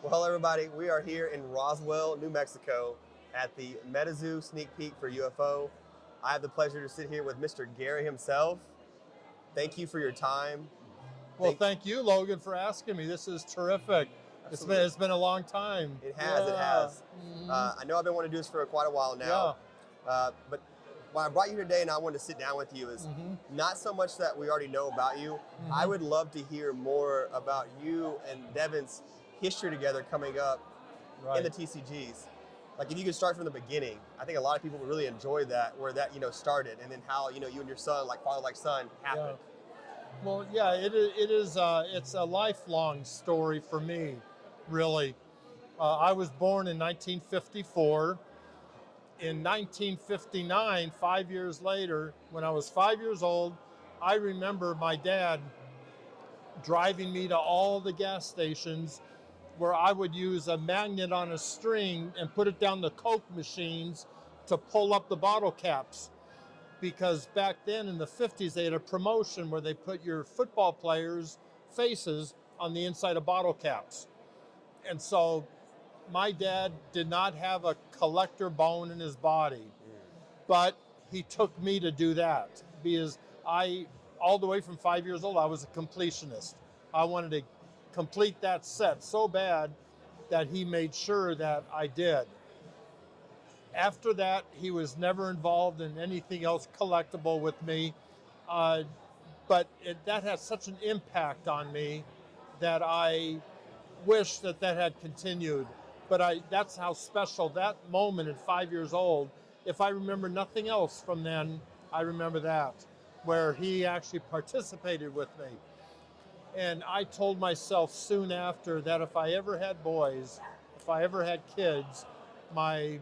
Well, hello everybody. We are here in Roswell, New Mexico at the MetaZoo sneak peek for UFO. I have the pleasure to sit here with Mr. Gary himself. Thank you for your time. Well, thank you, Logan, for asking me. This is terrific. It's been a long time. It has, yeah. it has. I know I've been wanting to do this for quite a while now. But why I brought you here today and I wanted to sit down with you is not so much that we already know about you. I would love to hear more about you and Devin's history together coming up in the TCGs. Like if you could start from the beginning, I think a lot of people would really enjoy that, where that started, and then how you and your son, like father like son, happened. Well, yeah, it is. It's a lifelong story for me, really. I was born in 1954. In 1959, 5 years later, when I was 5 years old, I remember my dad driving me to all the gas stations where I would use a magnet on a string and put it down the Coke machines to pull up the bottle caps. Because back then in the 50s, they had a promotion where they put your football players' faces on the inside of bottle caps. And so my dad did not have a collector bone in his body, but he took me to do that because all the way from 5 years old, I was a completionist. I wanted to complete that set so bad that he made sure that I did. After that, he was never involved in anything else collectible with me, but that had such an impact on me that I wish that had continued. But that's how special that moment at 5 years old. If I remember nothing else from then, I remember that, where he actually participated with me. And I told myself soon after that if I ever had boys, if I ever had kids, I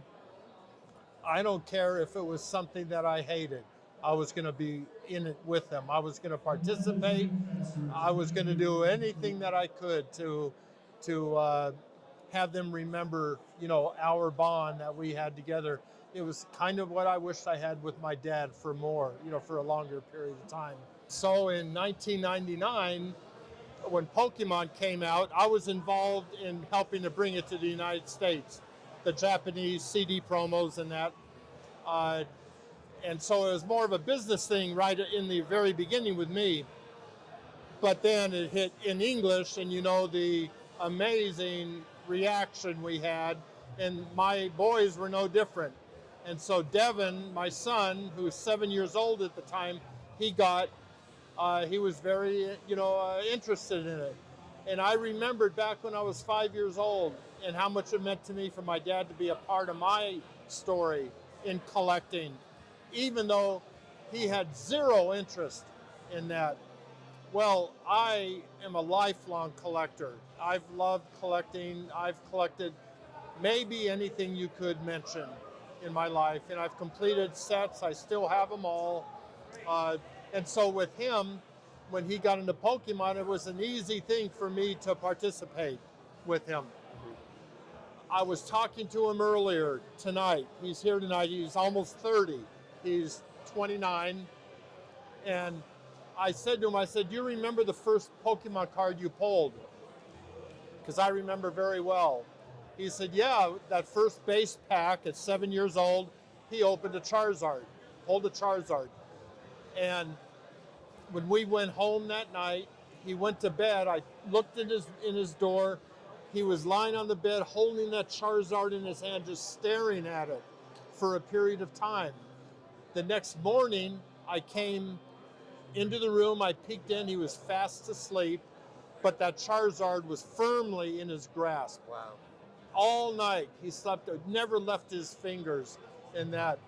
don't care if it was something that I hated. I was going to be in it with them. I was going to participate. I was going to do anything that I could to have them remember, our bond that we had together. It was kind of what I wished I had with my dad for a longer period of time. So in 1999, when Pokemon came out, I was involved in helping to bring it to the United States, the Japanese CD promos and that. And so it was more of a business thing right in the very beginning with me. But then it hit in English, and the amazing reaction we had, and my boys were no different. And so Devin, my son, who was 7 years old at the time, he was very, interested in it. And I remembered back when I was 5 years old and how much it meant to me for my dad to be a part of my story in collecting, even though he had zero interest in that. Well, I am a lifelong collector. I've loved collecting. I've collected maybe anything you could mention in my life, and I've completed sets. I still have them all. And so with him, when he got into Pokemon, it was an easy thing for me to participate with him. I was talking to him earlier tonight. He's here tonight. He's almost 30. He's 29. And I said to him, do you remember the first Pokemon card you pulled? Because I remember very well. He said, yeah, that first base pack at 7 years old, he opened a Charizard, pulled a Charizard. And when we went home that night, he went to bed. I looked in his door. He was lying on the bed holding that Charizard in his hand, just staring at it for a period of time. The next morning, I came into the room. I peeked in. He was fast asleep, but that Charizard was firmly in his grasp. Wow. All night he slept, never left his fingers in that.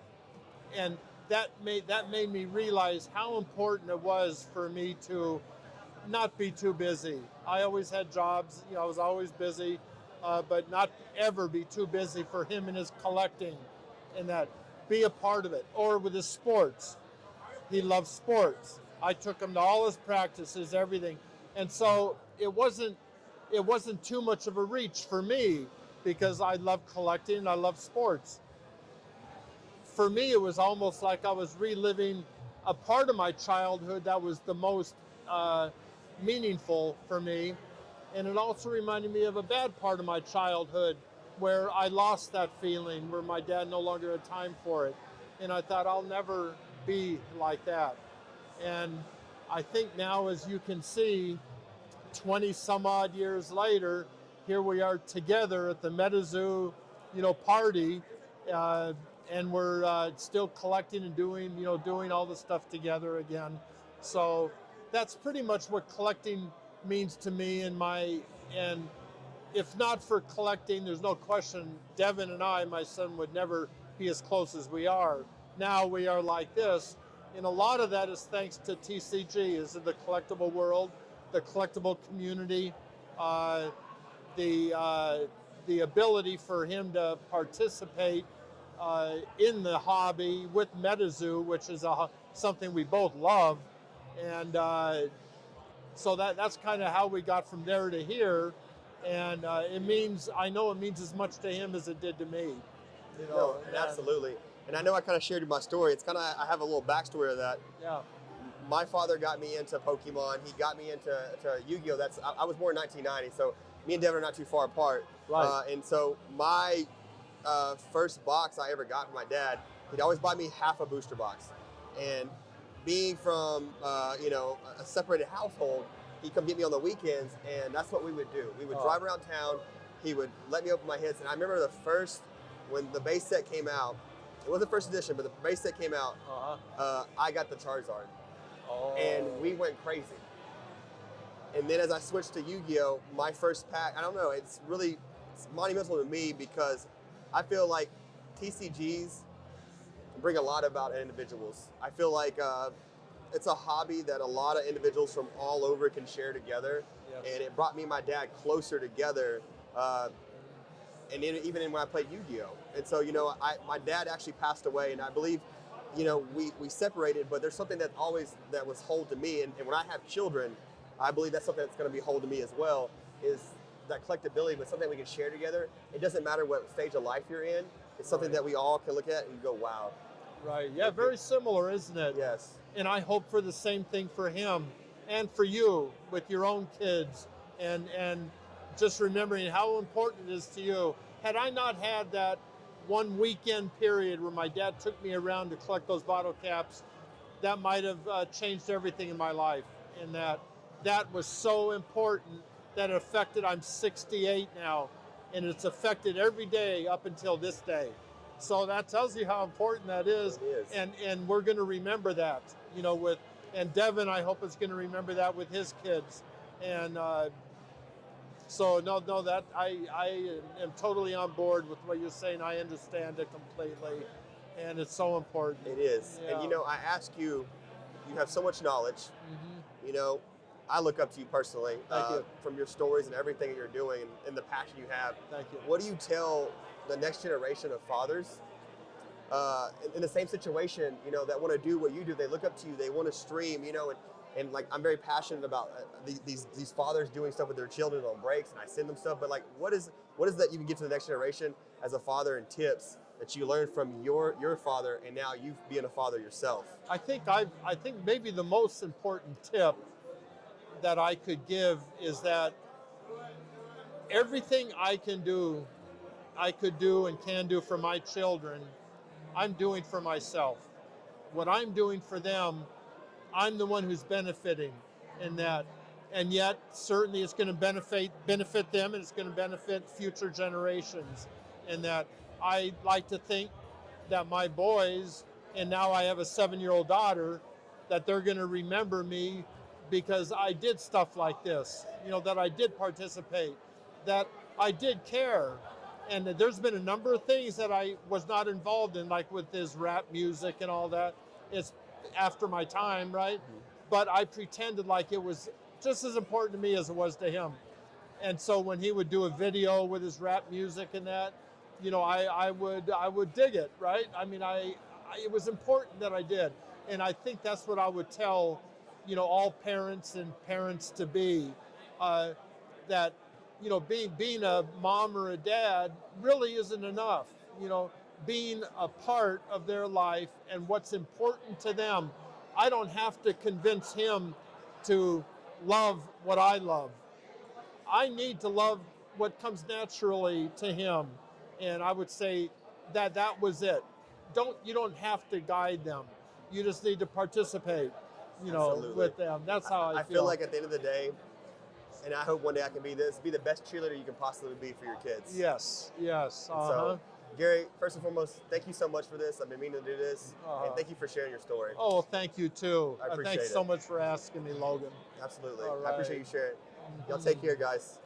And that made me realize how important it was for me to not be too busy. I always had jobs, I was always busy, but not ever be too busy for him and his collecting, and that be a part of it. Or with his sports. He loved sports. I took him to all his practices, everything. And so it wasn't too much of a reach for me because I love collecting and I love sports. For me, it was almost like I was reliving a part of my childhood that was the most meaningful for me. And it also reminded me of a bad part of my childhood where I lost that feeling, where my dad no longer had time for it. And I thought, I'll never be like that. And I think now, as you can see, 20 some odd years later, here we are together at the MetaZoo, party, and we're still collecting and doing all the stuff together again. So that's pretty much what collecting means to me. And if not for collecting, there's no question Devin and I, my son, would never be as close as we are. Now we are like this, and a lot of that is thanks to TCG, is in the collectible world, the collectible community, the ability for him to participate in the hobby with MetaZoo, which is something we both love, and so that's kind of how we got from there to here, and I know it means as much to him as it did to me. No, and absolutely. And I know I kind of shared my story. It's kind of, I have a little backstory of that. Yeah. My father got me into Pokemon. He got me into Yu-Gi-Oh. I was born in 1990, so me and Devin are not too far apart. Right. And so my first box I ever got from my dad, he'd always buy me half a booster box. And being from a separated household, he'd come get me on the weekends, and that's what we would do. We would drive around town. He would let me open my hits, and I remember when the base set came out. It wasn't first edition, but the base set came out. I got the Charizard, and we went crazy. And then as I switched to Yu-Gi-Oh, my first pack, I don't know, it's monumental to me because I feel like TCGs bring a lot about individuals. I feel like it's a hobby that a lot of individuals from all over can share together. Yep. And it brought me and my dad closer together. And even when I played Yu-Gi-Oh. And so, my dad actually passed away, and I believe, we separated, but there's something that was hold to me. And when I have children, I believe that's something that's going to be hold to me as well, is that collectability, but something we can share together. It doesn't matter what stage of life you're in. It's something that we all can look at and go, wow. Right, yeah, very similar, isn't it? Yes. And I hope for the same thing for him and for you with your own kids, and just remembering how important it is to you. Had I not had that one weekend period where my dad took me around to collect those bottle caps, that might have changed everything in my life. And that was so important that it affected, I'm 68 now, and it's affected every day up until this day. So that tells you how important that is. It is. And we're going to remember that, and Devin, I hope, is going to remember that with his kids. And so that I am totally on board with what you're saying. I understand it completely, and it's so important. It is. Yeah. And I ask you, you have so much knowledge. Mm-hmm. I look up to you personally. Thank you. From your stories and everything that you're doing and the passion you have. Thank you. What do you tell the next generation of fathers in the same situation, that want to do what you do? They look up to you, they want to stream, and like, I'm very passionate about these fathers doing stuff with their children on breaks, and I send them stuff, but like, what is that you can give to the next generation as a father, and tips that you learned from your father, and now you being a father yourself? I think maybe the most important tip that I could give is that everything I could do and can do for my children, I'm doing for myself. What I'm doing for them, I'm the one who's benefiting in that. And yet, certainly it's going to benefit them, and it's going to benefit future generations. And that I like to think that my boys, and now I have a 7-year-old daughter, that they're going to remember me because I did stuff like this, that I did participate, that I did care. And there's been a number of things that I was not involved in, like with his rap music and all that. It's after my time, right? Mm-hmm. But I pretended like it was just as important to me as it was to him. And so when he would do a video with his rap music and that, I would dig it, right? I mean, it was important that I did. And I think that's what I would tell, all parents and parents to be, that, being a mom or a dad really isn't enough. Being a part of their life and what's important to them. I don't have to convince him to love what I love. I need to love what comes naturally to him. And I would say that was it. You don't have to guide them. You just need to participate, Absolutely. with them. That's how I feel. feel like at the end of the day, and I hope one day I can be the best cheerleader you can possibly be for your kids. Yes. So, Gary, first and foremost, thank you so much for this. I've been meaning to do this, and thank you for sharing your story. Oh, thank you too. I appreciate Thanks it. so much for asking me, Logan. Absolutely. All I appreciate you sharing. Y'all take care, guys.